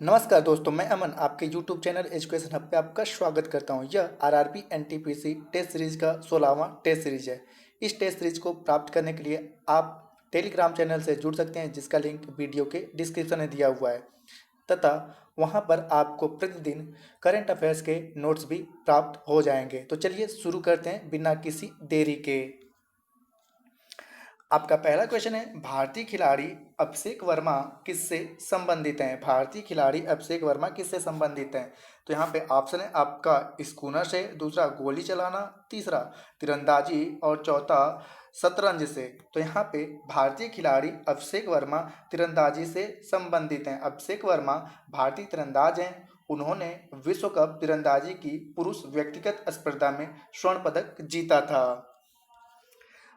नमस्कार दोस्तों, मैं अमन आपके YouTube चैनल एजुकेशन हब पे आपका स्वागत करता हूं। यह आरआरबी एनटीपीसी टेस्ट सीरीज का 16वां टेस्ट सीरीज है। इस टेस्ट सीरीज को प्राप्त करने के लिए आप टेलीग्राम चैनल से जुड़ सकते हैं, जिसका लिंक वीडियो के डिस्क्रिप्शन में दिया हुआ है तथा वहां पर आपको प्रतिदिन करंट अफेयर्स के नोट्स भी प्राप्त हो जाएंगे। तो चलिए शुरू करते हैं बिना किसी देरी के। आपका पहला क्वेश्चन है, भारतीय खिलाड़ी अभिषेक वर्मा किससे संबंधित हैं? भारतीय खिलाड़ी अभिषेक वर्मा किससे संबंधित हैं? तो यहाँ पे ऑप्शन है आपका स्कूनर से, दूसरा गोली चलाना, तीसरा तीरंदाजी और चौथा शतरंज से। तो यहाँ पे भारतीय खिलाड़ी अभिषेक वर्मा तीरंदाजी से संबंधित हैं। अभिषेक वर्मा भारतीय तीरंदाज हैं। उन्होंने विश्व कप तीरंदाजी की पुरुष व्यक्तिगत स्पर्धा में स्वर्ण पदक जीता था।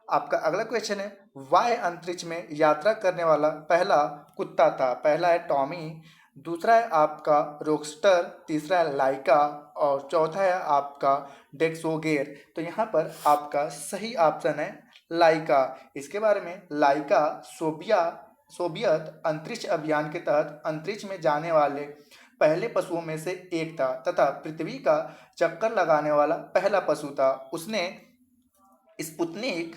आपका अगला क्वेश्चन है, वाय अंतरिक्ष में यात्रा करने वाला पहला कुत्ता था? पहला है टॉमी, दूसरा है आपका रोक्स्टर, तीसरा है लाइका और चौथा है आपका डेक्सोगेर। तो यहाँ पर आपका सही ऑप्शन है लाइका। इसके बारे में, लाइका सोवियत अंतरिक्ष अभियान के तहत अंतरिक्ष में जाने वाले पहले पशुओं में से एक था तथा पृथ्वी का चक्कर लगाने वाला पहला पशु था। उसने स्पुतनिक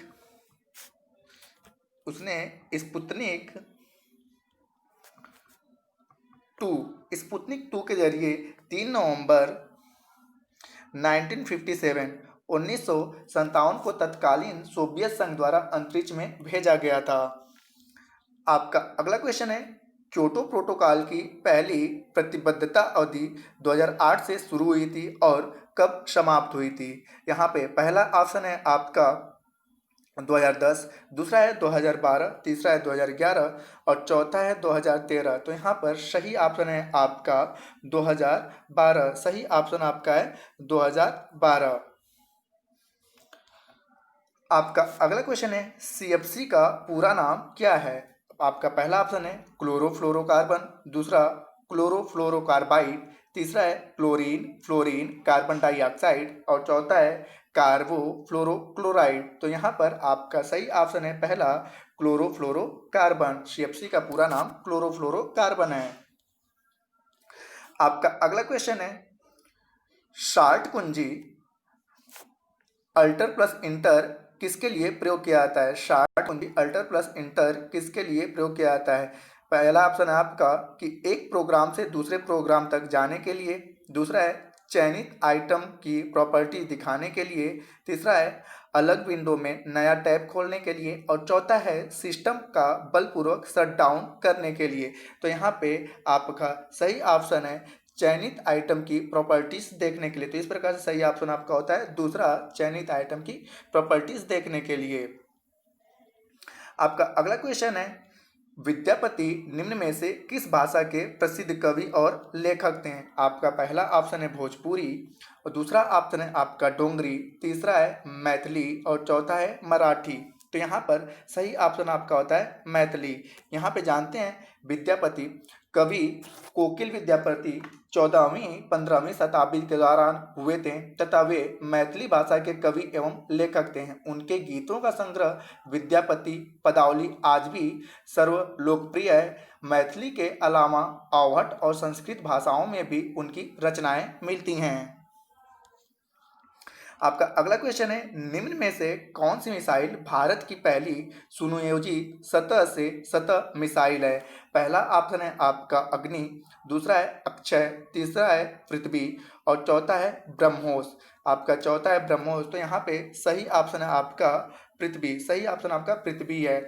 टू के जरिए 3 नवंबर 1957 को तत्कालीन सोवियत संघ द्वारा अंतरिक्ष में भेजा गया था। आपका अगला क्वेश्चन है, क्योटो प्रोटोकॉल की पहली प्रतिबद्धता अवधि 2008 से शुरू हुई थी और कब समाप्त हुई थी? यहाँ पे पहला ऑप्शन है आपका 2010, दूसरा है 2012, तीसरा है 2011 और चौथा है 2013। तो यहाँ पर सही ऑप्शन है आपका 2012। सही ऑप्शन आपका है 2012। आपका अगला क्वेश्चन है, सीएफसी का पूरा नाम क्या है? आपका पहला ऑप्शन है क्लोरोफ्लोरोकार्बन, दूसरा क्लोरोफ्लोरोकार्बाइड, तीसरा है क्लोरीन फ्लोरीन कार्बन डाइऑक्साइड और चौथा है कार्बोफ्लोरोक्लोराइड। तो यहाँ पर आपका सही ऑप्शन है पहला क्लोरोफ्लोरोकार्बन। सीएफसी का पूरा नाम क्लोरोफ्लोरोकार्बन है। आपका अगला क्वेश्चन है, शार्ट कुंजी अल्टर प्लस इंटर किसके लिए प्रयोग किया जाता है? शार्ट कुंजी अल्टर प्लस इंटर किसके लिए प्रयोग किया जाता है? पहला ऑप्शन है आपका कि एक प्रोग्राम से दूसरे प्रोग्राम तक जाने के लिए, दूसरा है चयनित आइटम की प्रॉपर्टी दिखाने के लिए, तीसरा है अलग विंडो में नया टैब खोलने के लिए और चौथा है सिस्टम का बलपूर्वक शट डाउन करने के लिए। तो यहाँ पे आपका सही ऑप्शन है चयनित आइटम की प्रॉपर्टीज देखने के लिए। तो इस प्रकार से सही ऑप्शन आपका होता है दूसरा, चयनित आइटम की प्रॉपर्टीज देखने के लिए। आपका अगला क्वेश्चन है, विद्यापति निम्न में से किस भाषा के प्रसिद्ध कवि और लेखक थे? आपका पहला ऑप्शन है भोजपुरी और दूसरा ऑप्शन है आपका डोंगरी, तीसरा है मैथिली और चौथा है मराठी। तो यहाँ पर सही ऑप्शन आपका होता है मैथिली। यहाँ पे जानते हैं विद्यापति कवि कोकिल विद्यापति 14वीं-15वीं शताब्दी के दौरान हुए थे तथा वे मैथिली भाषा के कवि एवं लेखक थे। उनके गीतों का संग्रह विद्यापति पदावली आज भी सर्व लोकप्रिय है। मैथिली के अलावा अवहट और संस्कृत भाषाओं में भी उनकी रचनाएं मिलती हैं। आपका अगला क्वेश्चन है, निम्न में से कौन सी मिसाइल भारत की पहली सुनियोजित सतह से सतह मिसाइल है? पहला ऑप्शन है आपका अग्नि, दूसरा है अक्षय, तीसरा है पृथ्वी और चौथा है ब्रह्मोस। आपका चौथा है ब्रह्मोस। तो यहाँ पे सही ऑप्शन है आपका पृथ्वी। सही ऑप्शन आपका पृथ्वी है।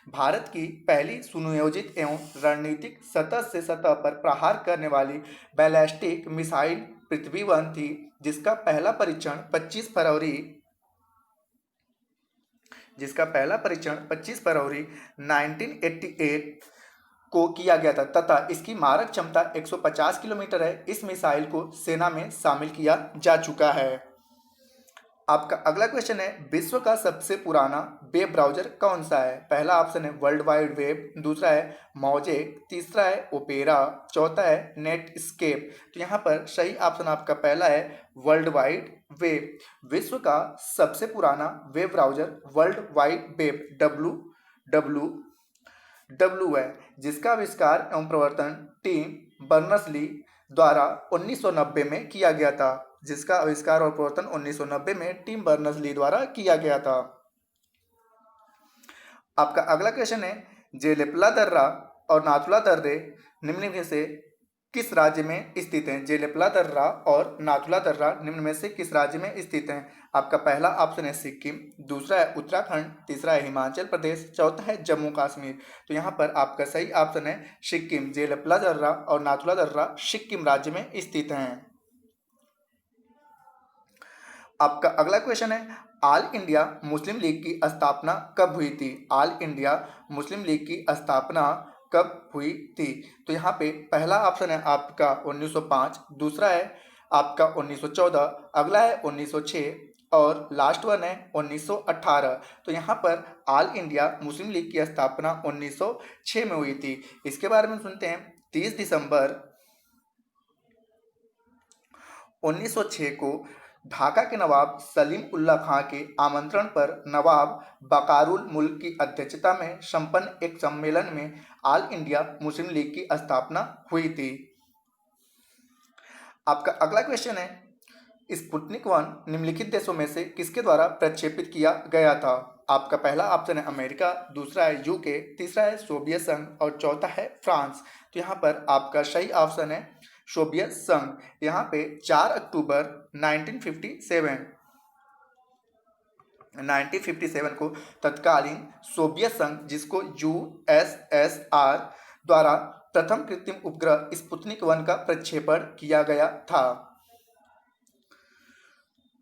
भारत की पहली सुनियोजित एवं रणनीतिक सतह से सतह पर प्रहार करने वाली बैलिस्टिक मिसाइल पृथ्वी-1 थी, जिसका पहला परीक्षण 25 फरवरी 1988 को किया गया था तथा इसकी मारक क्षमता 150 किलोमीटर है। इस मिसाइल को सेना में शामिल किया जा चुका है। आपका अगला क्वेश्चन है, विश्व का सबसे पुराना वेब ब्राउजर कौन सा है? पहला ऑप्शन है वर्ल्ड वाइड वेब, दूसरा है मौजेक, तीसरा है ओपेरा, चौथा है नेटस्केप। तो यहाँ पर सही ऑप्शन आपका पहला है वर्ल्ड वाइड वेब। विश्व का सबसे पुराना web browser world wide web WWW है, जिसका आविष्कार एवं प्रवर्तन टीम बर्नर्स ली द्वारा 1990 में किया गया था, जिसका आविष्कार और प्रवर्तन 1990 में टिम बर्नर्स ली द्वारा किया गया था। आपका अगला क्वेश्चन है, जेलेपला दर्रा और नाथुला दर्रे निम्न में से किस राज्य में स्थित हैं? जेलेपला दर्रा और नाथुला दर्रा निम्न में से किस राज्य में स्थित हैं? आपका पहला ऑप्शन है सिक्किम, दूसरा है उत्तराखंड, तीसरा है हिमाचल प्रदेश, चौथा है जम्मू कश्मीर। तो यहाँ पर आपका सही ऑप्शन है सिक्किम। जेलेपला दर्रा और नाथुला दर्रा सिक्किम राज्य में स्थित हैं। आपका अगला क्वेश्चन है, ऑल इंडिया मुस्लिम लीग की स्थापना कब हुई थी? ऑल इंडिया मुस्लिम लीग की स्थापना कब हुई थी? तो यहाँ पे पहला ऑप्शन है आपका 1905, दूसरा है आपका 1914, अगला है 1906 और लास्ट वन है 1918। तो यहाँ पर ऑल इंडिया मुस्लिम लीग की स्थापना 1906 में हुई थी। इसके बारे में सुनते हैं। 30 दिसंबर 1906 को ढाका के नवाब सलीम उल्लाह खां के आमंत्रण पर नवाब बकारुल मुल्क की अध्यक्षता में संपन्न एक सम्मेलन में ऑल इंडिया मुस्लिम लीग की स्थापना हुई थी। आपका अगला क्वेश्चन है, स्पुतनिक 1 निम्नलिखित देशों में से किसके द्वारा प्रक्षेपित किया गया था? आपका पहला ऑप्शन है अमेरिका, दूसरा है यूके, तीसरा है सोवियत संघ और चौथा है फ्रांस। तो यहाँ पर आपका सही ऑप्शन है सोवियत संघ। यहाँ पे 4 अक्टूबर 1957 को तत्कालीन सोवियत संघ, जिसको यूएसएसआर द्वारा प्रथम कृत्रिम उपग्रह स्पुतनिक 1 का प्रक्षेपण किया गया था।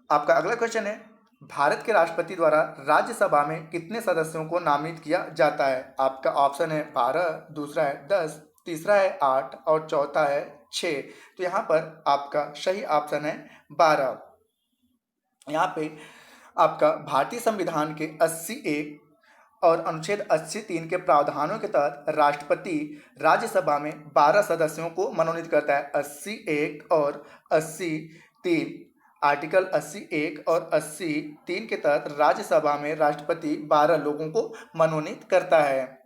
आपका अगला क्वेश्चन है, भारत के राष्ट्रपति द्वारा राज्यसभा में कितने सदस्यों को नामित किया जाता है? आपका ऑप्शन है 12, दूसरा है 10, तीसरा है 8 और चौथा है 6। तो यहाँ पर आपका सही ऑप्शन है 12। यहाँ पे आपका भारतीय संविधान के 80(1) और अनुच्छेद 83(3) के प्रावधानों के तहत राष्ट्रपति राज्यसभा में 12 सदस्यों को मनोनीत करता है। 80(1) और 80(3) आर्टिकल 80(1) और 80(3) के तहत राज्यसभा में राष्ट्रपति 12 लोगों को मनोनीत करता है।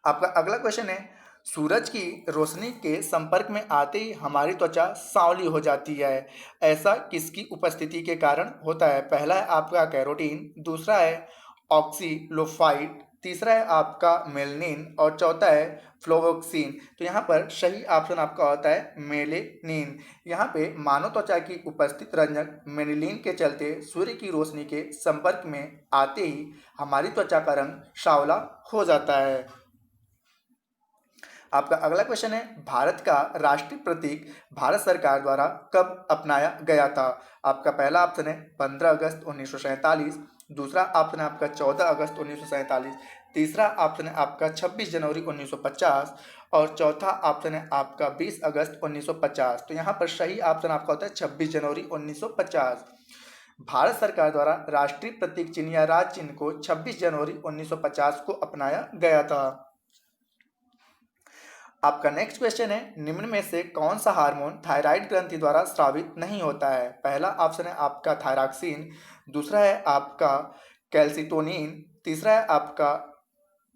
आपका अगला क्वेश्चन है, सूरज की रोशनी के संपर्क में आते ही हमारी त्वचा सांवली हो जाती है, ऐसा किसकी उपस्थिति के कारण होता है? पहला है आपका कैरोटीन, दूसरा है ऑक्सीलोफाइट, तीसरा है आपका मेलनिन और चौथा है फ्लोवोक्सिन। तो यहाँ पर सही ऑप्शन आपका होता है मेलेनिन। यहाँ पे मानव त्वचा की उपस्थित रंजक मेनिलिन के चलते सूर्य की रोशनी के संपर्क में आते ही हमारी त्वचा का रंग सांवला हो जाता है। आपका अगला क्वेश्चन है, भारत का राष्ट्रीय प्रतीक भारत सरकार द्वारा कब अपनाया गया था? आपका पहला ऑप्शन है 15 अगस्त 1947, दूसरा ऑप्शन है आपका 14 अगस्त 1947, तीसरा ऑप्शन है आपका 26 जनवरी 1950 और चौथा ऑप्शन है आपका 20 अगस्त 1950। तो यहाँ पर सही ऑप्शन आपका होता है 26 जनवरी 1950। भारत सरकार द्वारा राष्ट्रीय प्रतीक चिन्ह या राज चिन्ह को 26 जनवरी 1950 को अपनाया गया था। आपका नेक्स्ट क्वेश्चन है, निम्न में से कौन सा हार्मोन थायराइड ग्रंथि द्वारा स्रावित नहीं होता है? पहला ऑप्शन है आपका थायरॉक्सिन, दूसरा है आपका कैल्सिटोनिन, तीसरा है आपका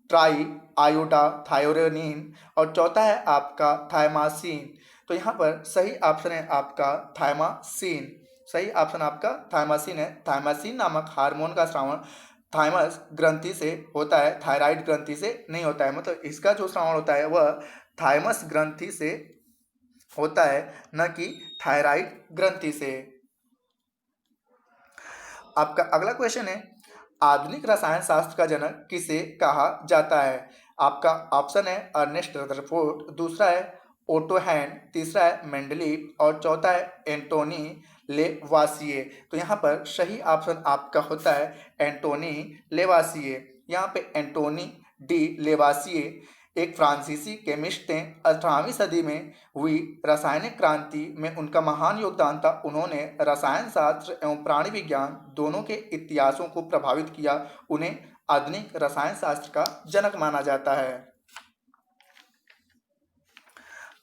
ट्राई आयोडा थायोरेनिन और चौथा है आपका थायमासिन। तो यहाँ पर सही ऑप्शन है आपका थायमासिन। सही ऑप्शन आपका थायमासिन है। थायमासिन नामक हार्मोन का स्रावण थाइमस ग्रंथि से होता है, थायराइड ग्रंथि से नहीं होता है। मतलब इसका जो स्रावण होता है वह थाइमस ग्रंथि से होता है, न कि थायराइड ग्रंथि से। आपका अगला क्वेश्चन है, आधुनिक रसायन शास्त्र का जनक किसे कहा जाता है? आपका ऑप्शन है अर्नेस्ट रदरफोर्ड, दूसरा है ओटो हैन, तीसरा है मेंडलीव और चौथा है एंटोनी लेवासिए। तो यहाँ पर सही ऑप्शन आपका होता है एंटोनी लेवासिए। यहाँ पे एंटोनी डी लेवासिए एक फ्रांसीसी केमिस्ट थे। 18वीं सदी में हुई रासायनिक क्रांति में उनका महान योगदान था। उन्होंने रसायन शास्त्र एवं प्राणी विज्ञान दोनों के इतिहासों को प्रभावित किया। उन्हें आधुनिक रसायन शास्त्र का जनक माना जाता है।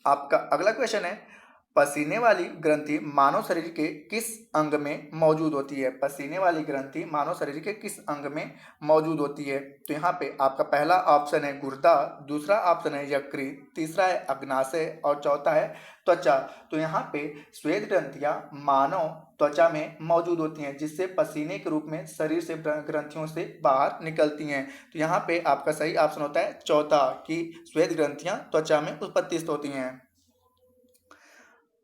आपका अगला क्वेश्चन है, पसीने वाली ग्रंथि मानव शरीर के किस अंग में मौजूद होती है? पसीने वाली ग्रंथि मानव शरीर के किस अंग में मौजूद होती है? तो यहाँ पे आपका पहला ऑप्शन है गुर्दा, दूसरा ऑप्शन है यकृत, तीसरा है अग्नाशय और चौथा है त्वचा। तो यहाँ पे श्वेत ग्रंथियां मानव त्वचा में मौजूद होती हैं, जिससे पसीने के रूप में शरीर से ग्रंथियों से बाहर निकलती हैं। तो यहाँ पे आपका सही ऑप्शन होता है चौथा कि श्वेत ग्रंथियां त्वचा में उत्पत्तिस्थ होती हैं।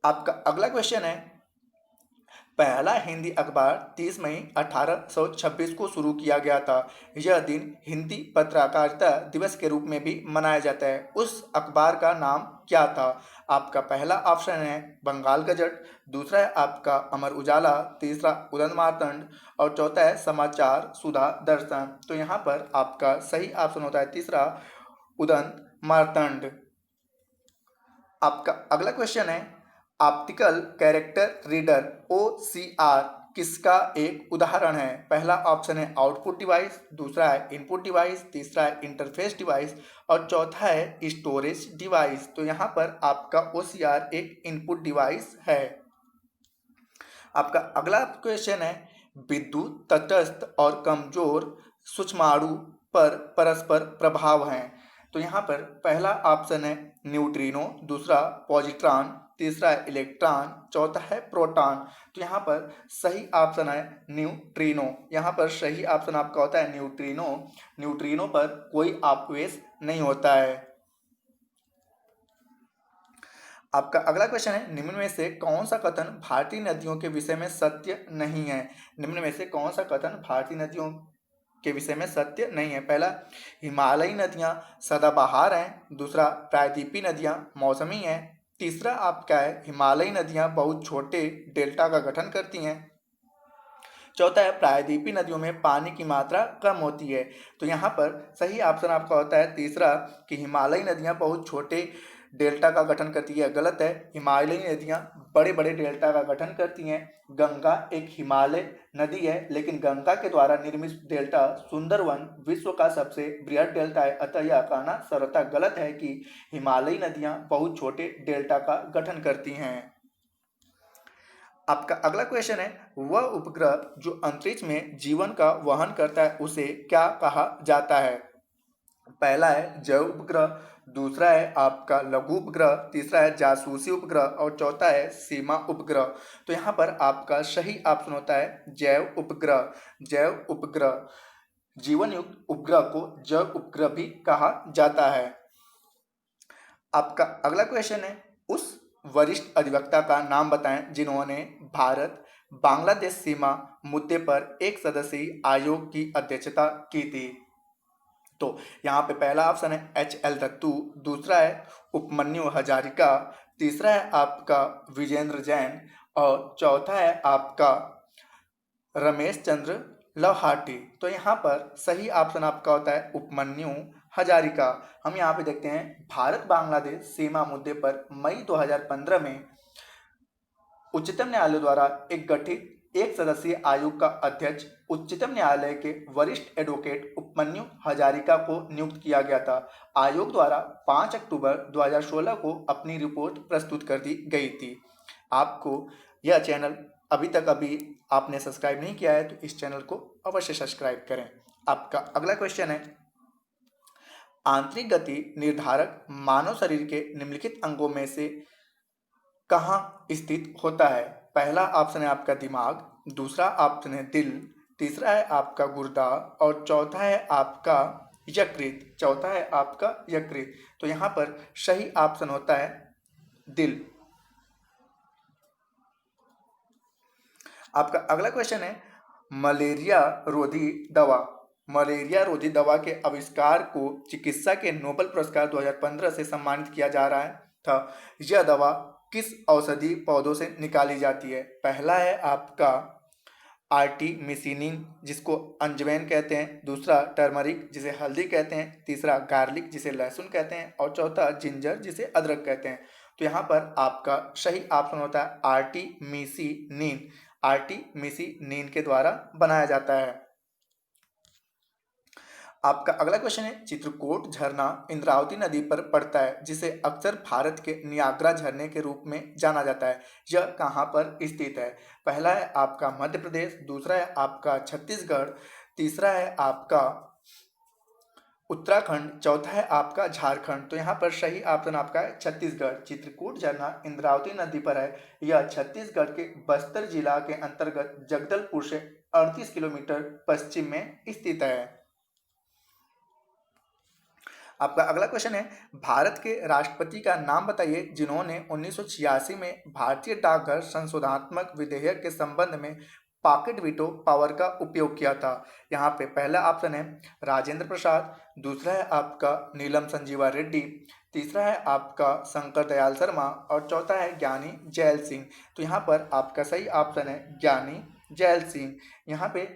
आपका अगला क्वेश्चन है, पहला हिंदी अखबार 30 मई 1826 को शुरू किया गया था। यह दिन हिंदी पत्रकारिता दिवस के रूप में भी मनाया जाता है। उस अखबार का नाम क्या था? आपका पहला ऑप्शन है बंगाल गजट, दूसरा है आपका अमर उजाला, तीसरा उदंत मार्तंड और चौथा है समाचार सुधा दर्शन। तो यहाँ पर आपका सही ऑप्शन होता है तीसरा उदंत मार्तंड। आपका अगला क्वेश्चन है, ऑप्टिकल कैरेक्टर रीडर OCR किसका एक उदाहरण है? पहला ऑप्शन है आउटपुट डिवाइस, दूसरा है इनपुट डिवाइस, तीसरा है इंटरफेस डिवाइस और चौथा है स्टोरेज डिवाइस। तो यहाँ पर आपका OCR एक इनपुट डिवाइस है। आपका अगला क्वेश्चन है, विद्युत तटस्थ और कमजोर सूक्ष्माणु पर परस्पर प्रभाव हैं। तो यहाँ पर पहला ऑप्शन है न्यूट्रिनो, दूसरा पॉजिट्रॉन, तीसरा है इलेक्ट्रॉन, चौथा है प्रोटॉन। तो यहाँ पर सही ऑप्शन है न्यूट्रिनो। यहाँ पर सही ऑप्शन आपका होता है न्यूट्रिनो। न्यूट्रिनो पर कोई आवेश नहीं होता है। आपका अगला क्वेश्चन है, निम्न में से कौन सा कथन भारतीय नदियों के विषय में सत्य नहीं है? निम्न में से कौन सा कथन भारतीय नदियों के विषय में सत्य नहीं है? पहला, हिमालयी नदियां सदाबहार हैं, दूसरा प्रायद्वीपीय नदियां मौसमी हैं, तीसरा आपका है हिमालयी नदियां बहुत छोटे डेल्टा का गठन करती हैं, चौथा है प्रायद्वीपीय नदियों में पानी की मात्रा कम होती है। तो यहाँ पर सही ऑप्शन आपका होता है तीसरा कि हिमालयी नदियाँ बहुत छोटे डेल्टा का गठन करती है। गलत है, हिमालयी नदियाँ बड़े बड़े डेल्टा का गठन करती हैं। गंगा एक हिमालय नदी है, लेकिन गंगा के द्वारा निर्मित डेल्टा सुंदरवन विश्व का सबसे बृहद डेल्टा है, अतः यह कहना सर्वथा गलत है कि हिमालयी नदियाँ बहुत छोटे डेल्टा का गठन करती हैं। आपका अगला क्वेश्चन है, वह उपग्रह जो अंतरिक्ष में जीवन का वहन करता है उसे क्या कहा जाता है? पहला है जैव उपग्रह, दूसरा है आपका लघु उपग्रह, तीसरा है जासूसी उपग्रह और चौथा है सीमा उपग्रह। तो यहाँ पर आपका सही ऑप्शन होता है जैव उपग्रह। जैव उपग्रह, जीवन युक्त उपग्रह को जैव उपग्रह भी कहा जाता है। आपका अगला क्वेश्चन है, उस वरिष्ठ अधिवक्ता का नाम बताएं जिन्होंने भारत बांग्लादेश सीमा मुद्दे पर एक सदस्यीय आयोग की अध्यक्षता की थी। तो यहाँ पे पहला ऑप्शन है HL दत्तू, दूसरा है उपमन्यु हजारिका, तीसरा है आपका विजेंद्र जैन और चौथा है आपका रमेश चंद्र लहाटी। तो यहाँ पर सही ऑप्शन आपका होता है उपमन्यु हजारिका। हम यहाँ पे देखते हैं, भारत बांग्लादेश सीमा मुद्दे पर मई 2015 में उच्चतम न्यायालय द्वारा एक गठित एक सदस्यीय आयोग का अध्यक्ष उच्चतम न्यायालय के वरिष्ठ एडवोकेट उपमन्यु हजारिका को नियुक्त किया गया था। आयोग द्वारा 5 अक्टूबर 2016 को अपनी रिपोर्ट प्रस्तुत कर दी गई थी। आपको यह चैनल अभी आपने सब्सक्राइब नहीं किया है तो इस चैनल को अवश्य सब्सक्राइब करें। आपका अगला क्वेश्चन है, आंतरिक गति निर्धारक मानव शरीर के निम्नलिखित अंगों में से कहाँ स्थित होता है? पहला ऑप्शन है आपका दिमाग, दूसरा ऑप्शन है दिल, तीसरा है आपका गुर्दा और चौथा है आपका यकृत। चौथा है आपका यकृत। तो यहाँ पर सही ऑप्शन होता है दिल। आपका अगला क्वेश्चन है, मलेरिया रोधी दवा। मलेरिया रोधी दवा के आविष्कार को चिकित्सा के नोबेल पुरस्कार 2015 से सम्मानित किया जा रहा था। यह दवा किस औषधि पौधों से निकाली जाती है? पहला है आपका आर्टिमिसिनिन जिसको अंजवैन कहते हैं, दूसरा टर्मरिक जिसे हल्दी कहते हैं, तीसरा गार्लिक जिसे लहसुन कहते हैं और चौथा जिंजर जिसे अदरक कहते हैं। तो यहाँ पर आपका सही ऑप्शन होता है आर्टिमिसिनिन। आर्टिमिसिनिन के द्वारा बनाया जाता है। आपका अगला क्वेश्चन है, चित्रकूट झरना इंद्रावती नदी पर पड़ता है जिसे अक्सर भारत के नियाग्रा झरने के रूप में जाना जाता है। यह कहाँ पर स्थित है? पहला है आपका मध्य प्रदेश, दूसरा है आपका छत्तीसगढ़, तीसरा है आपका उत्तराखंड, चौथा है आपका झारखंड। तो यहाँ पर सही ऑप्शन आपका है छत्तीसगढ़। चित्रकूट झरना इंद्रावती नदी पर है। यह छत्तीसगढ़ के बस्तर जिला के अंतर्गत जगदलपुर से 38 किलोमीटर पश्चिम में स्थित है। आपका अगला क्वेश्चन है, भारत के राष्ट्रपति का नाम बताइए जिन्होंने 1986 में भारतीय डाकघर संशोधनात्मक विधेयक के संबंध में पॉकेट वीटो पावर का उपयोग किया था। यहाँ पे पहला ऑप्शन है राजेंद्र प्रसाद, दूसरा है आपका नीलम संजीवा रेड्डी, तीसरा है आपका शंकर दयाल शर्मा और चौथा है ज्ञानी जैल सिंह। तो यहाँ पर आपका सही ऑप्शन है ज्ञानी जैल सिंह। यहाँ पे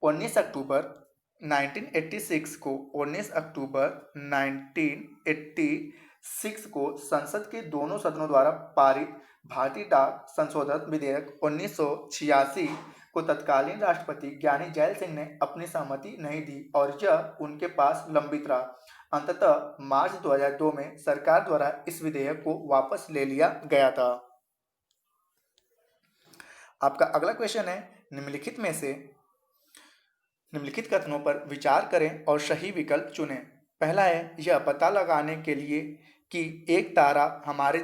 19 अक्टूबर 1986 को 19 अक्टूबर 1986 को संसद के दोनों सदनों द्वारा पारित भारतीय डाक संशोधन विधेयक 1986 को तत्कालीन राष्ट्रपति ज्ञानी जैल सिंह ने अपनी सहमति नहीं दी और यह उनके पास लंबित रहा। अंततः मार्च 2002 में सरकार द्वारा इस विधेयक को वापस ले लिया गया था। आपका अगला क्वेश्चन है, निम्नलिखित कथनों पर विचार करें और सही विकल्प चुनें। पहला है, यह पता लगाने के लिए कि एक तारा हमारे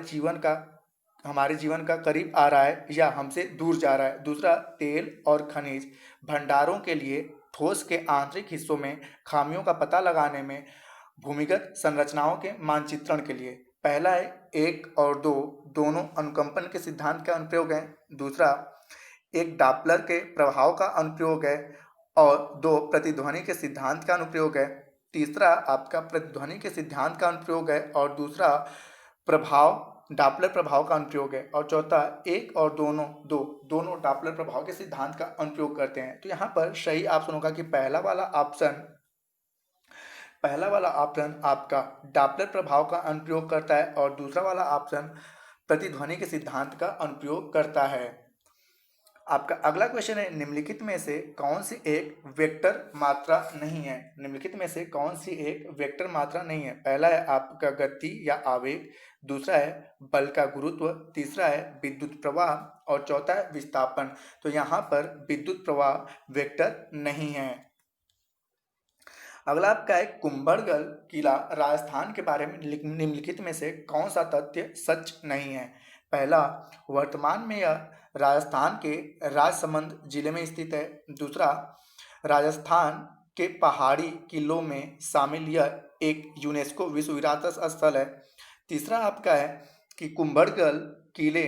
जीवन का करीब आ रहा है या हमसे दूर जा रहा है। दूसरा, तेल और खनिज भंडारों के लिए ठोस के आंतरिक हिस्सों में खामियों का पता लगाने में भूमिगत संरचनाओं के मानचित्रण के लिए। पहला है 1 और 2 दोनों अनुकंपन के सिद्धांत का अनुप्रयोग है। दूसरा, एक डॉपलर के प्रभाव का अनुप्रयोग है और 2 प्रतिध्वनि के सिद्धांत का अनुप्रयोग है। तीसरा आपका प्रतिध्वनि के सिद्धांत का अनुप्रयोग है और दूसरा डॉपलर प्रभाव का अनुप्रयोग है और चौथा 1 और दोनों डॉपलर प्रभाव के सिद्धांत का अनुप्रयोग करते हैं। तो यहाँ पर सही ऑप्शन होगा कि पहला वाला ऑप्शन आपका डॉपलर प्रभाव का अनुप्रयोग करता है और दूसरा वाला ऑप्शन प्रतिध्वनि के सिद्धांत का अनुप्रयोग करता है। आपका अगला क्वेश्चन है, निम्नलिखित में से कौन सी एक वेक्टर मात्रा नहीं है? निम्नलिखित में से कौन सी एक वेक्टर मात्रा नहीं है? पहला है आपका गति या आवेग, दूसरा है बल का गुरुत्व, तीसरा है विद्युत प्रवाह और चौथा है विस्थापन। तो यहाँ पर विद्युत प्रवाह वेक्टर नहीं है। अगला आपका है, कुंभलगढ़ किला राजस्थान के बारे में निम्नलिखित में से कौन सा तथ्य सच नहीं है? पहला, वर्तमान में यह राजस्थान के राजसमंद जिले में स्थित है। दूसरा, राजस्थान के पहाड़ी किलों में शामिल यह एक यूनेस्को विश्व विरासत स्थल है। तीसरा आपका है कि कुंभलगढ़ किले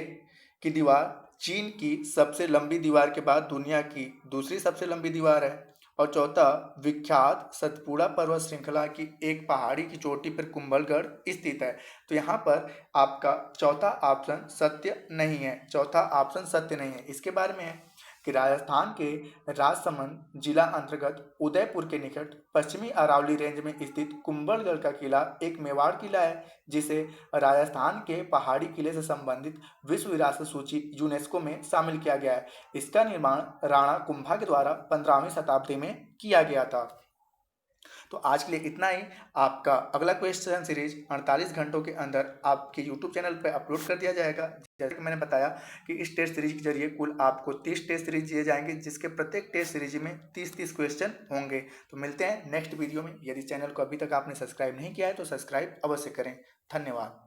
की दीवार चीन की सबसे लंबी दीवार के बाद दुनिया की दूसरी सबसे लंबी दीवार है और चौथा, विख्यात सतपुड़ा पर्वत श्रृंखला की एक पहाड़ी की चोटी पर कुंभलगढ़ स्थित है। तो यहाँ पर आपका चौथा ऑप्शन सत्य नहीं है। इसके बारे में है कि राजस्थान के राजसमंद जिला अंतर्गत उदयपुर के निकट पश्चिमी अरावली रेंज में स्थित कुंभलगढ़ का किला एक मेवाड़ किला है जिसे राजस्थान के पहाड़ी किले से संबंधित विश्व विरासत सूची यूनेस्को में शामिल किया गया है। इसका निर्माण राणा कुंभा के द्वारा 15वीं शताब्दी में किया गया था। तो आज के लिए इतना ही। आपका अगला क्वेश्चन सीरीज 48 घंटों के अंदर आपके यूट्यूब चैनल पर अपलोड कर दिया जाएगा। जैसे कि मैंने बताया कि इस टेस्ट सीरीज के जरिए कुल आपको 30 टेस्ट सीरीज दिए जाएंगे जिसके प्रत्येक टेस्ट सीरीज में 30 क्वेश्चन होंगे। तो मिलते हैं नेक्स्ट वीडियो में। यदि चैनल को अभी तक आपने सब्सक्राइब नहीं किया है तो सब्सक्राइब अवश्य करें। धन्यवाद।